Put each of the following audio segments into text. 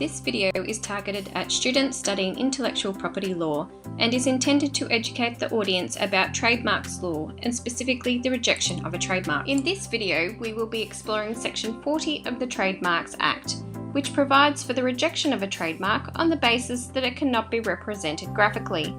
This video is targeted at students studying intellectual property law and is intended to educate the audience about trademarks law and specifically the rejection of a trademark. In this video, we will be exploring Section 40 of the Trademarks Act, which provides for the rejection of a trademark on the basis that it cannot be represented graphically.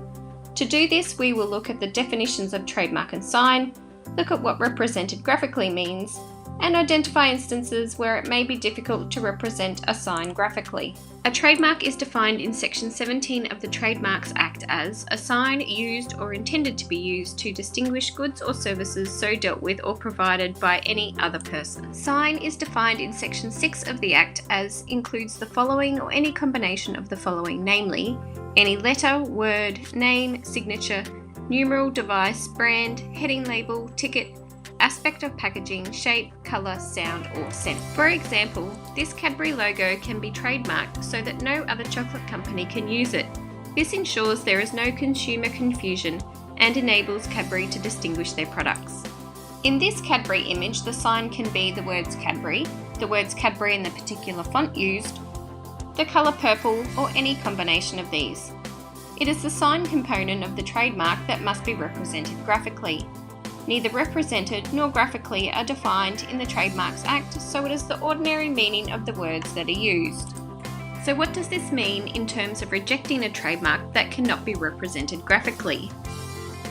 To do this, we will look at the definitions of trademark and sign, look at what represented graphically means, and identify instances where it may be difficult to represent a sign graphically. A trademark is defined in Section 17 of the Trademarks Act as a sign used or intended to be used to distinguish goods or services so dealt with or provided by any other person. Sign is defined in Section 6 of the Act as includes the following or any combination of the following, namely, any letter, word, name, signature, numeral, device, brand, heading label, ticket, aspect of packaging, shape, colour, sound or scent. For example, this Cadbury logo can be trademarked so that no other chocolate company can use it. This ensures there is no consumer confusion and enables Cadbury to distinguish their products. In this Cadbury image, the sign can be the words Cadbury in the particular font used, the colour purple or any combination of these. It is the sign component of the trademark that must be represented graphically. Neither represented nor graphically are defined in the Trademarks Act, so it is the ordinary meaning of the words that are used. So what does this mean in terms of rejecting a trademark that cannot be represented graphically?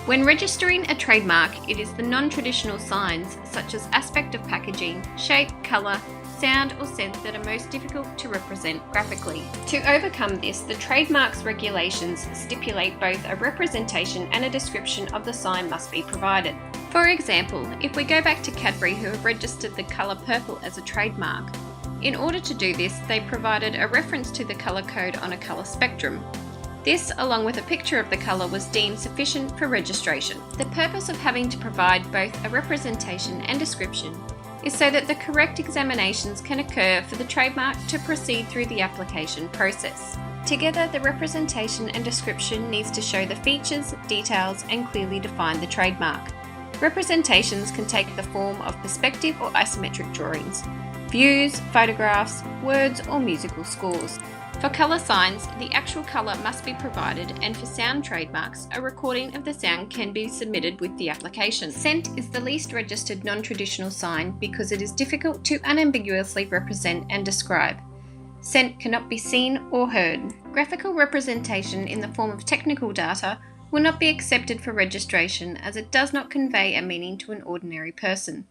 When registering a trademark, it is the non-traditional signs such as aspect of packaging, shape, colour, sound or scent that are most difficult to represent graphically. To overcome this, the trademarks regulations stipulate both a representation and a description of the sign must be provided. For example, if we go back to Cadbury, who have registered the colour purple as a trademark, in order to do this, they provided a reference to the colour code on a colour spectrum. This, along with a picture of the colour, was deemed sufficient for registration. The purpose of having to provide both a representation and description is so that the correct examinations can occur for the trademark to proceed through the application process. Together, the representation and description needs to show the features, details, and clearly define the trademark. Representations can take the form of perspective or isometric drawings, views, photographs, words, or musical scores. For colour signs, the actual colour must be provided, and for sound trademarks, a recording of the sound can be submitted with the application. Scent is the least registered non-traditional sign because it is difficult to unambiguously represent and describe. Scent cannot be seen or heard. Graphical representation in the form of technical data will not be accepted for registration as it does not convey a meaning to an ordinary person.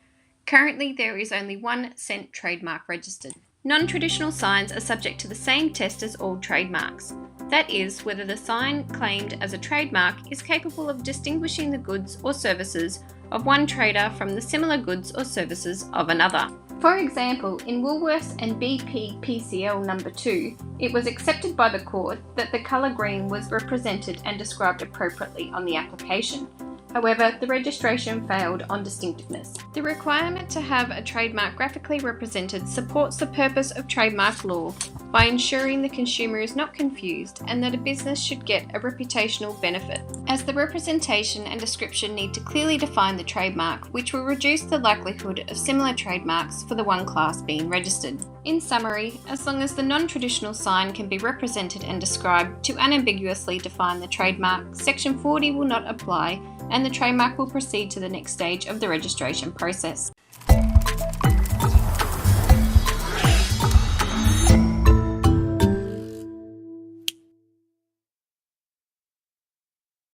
Currently, there is only one scent trademark registered. Non-traditional signs are subject to the same test as all trademarks. That is, whether the sign claimed as a trademark is capable of distinguishing the goods or services of one trader from the similar goods or services of another. For example, in Woolworths and BP PCL No. 2, it was accepted by the court that the colour green was represented and described appropriately on the application. However, the registration failed on distinctiveness. The requirement to have a trademark graphically represented supports the purpose of trademark law by ensuring the consumer is not confused and that a business should get a reputational benefit, as the representation and description need to clearly define the trademark, which will reduce the likelihood of similar trademarks for the one class being registered. In summary, as long as the non-traditional sign can be represented and described to unambiguously define the trademark, Section 40 will not apply and the trademark will proceed to the next stage of the registration process.